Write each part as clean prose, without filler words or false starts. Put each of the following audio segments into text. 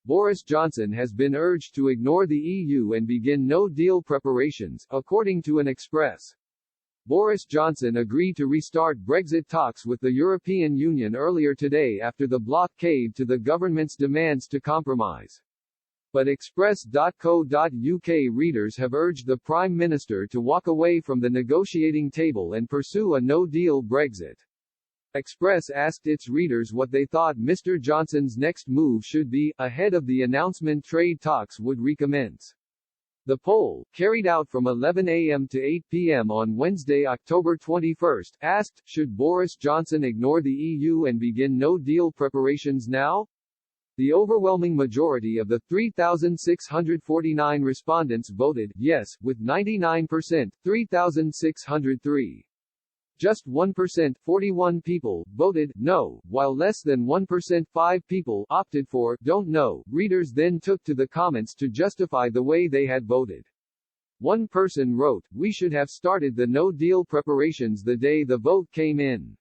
Boris Johnson has been urged to ignore the EU and begin no-deal preparations, according to an Express. Boris Johnson agreed to restart Brexit talks with the European Union earlier today after the bloc caved to the government's demands to compromise. But Express.co.uk readers have urged the Prime Minister to walk away from the negotiating table and pursue a no-deal Brexit. Express asked its readers what they thought Mr. Johnson's next move should be, ahead of the announcement trade talks would recommence. The poll, carried out from 11 a.m. to 8 p.m. on Wednesday, October 21, asked, should Boris Johnson ignore the EU and begin no-deal preparations now? The overwhelming majority of the 3,649 respondents voted yes, with 99%, 3,603. Just 1%, 41 people, voted no, while less than 1%, 5 people, opted for don't know. Readers then took to the comments to justify the way they had voted. One person wrote, "We should have started the no-deal preparations the day the vote came in."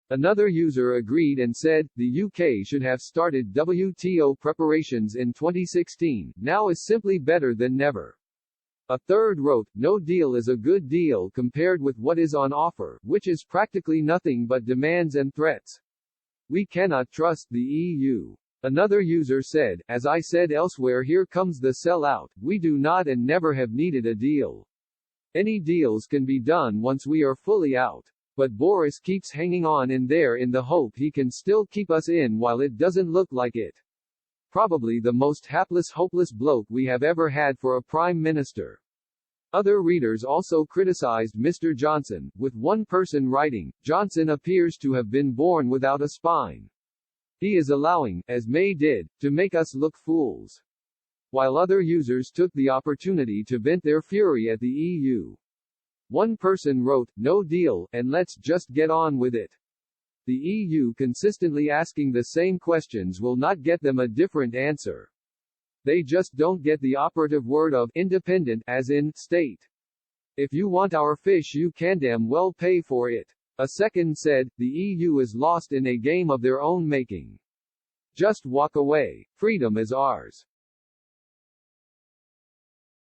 Another user agreed and said, the UK should have started WTO preparations in 2016, now is simply better than never. A third wrote, no deal is a good deal compared with what is on offer, which is practically nothing but demands and threats. We cannot trust the EU. Another user said, as I said elsewhere, here comes the sell-out, we do not and never have needed a deal. Any deals can be done once we are fully out. But Boris keeps hanging on in there in the hope he can still keep us in while it doesn't look like it. Probably the most hapless hopeless bloke we have ever had for a prime minister. Other readers also criticized Mr. Johnson, with one person writing, Johnson appears to have been born without a spine. He is allowing, as May did, to make us look fools. While other users took the opportunity to vent their fury at the EU. One person wrote, no deal, and let's just get on with it. The EU consistently asking the same questions will not get them a different answer. They just don't get the operative word of independent, as in state. If you want our fish you can damn well pay for it. A second said, the EU is lost in a game of their own making. Just walk away. Freedom is ours.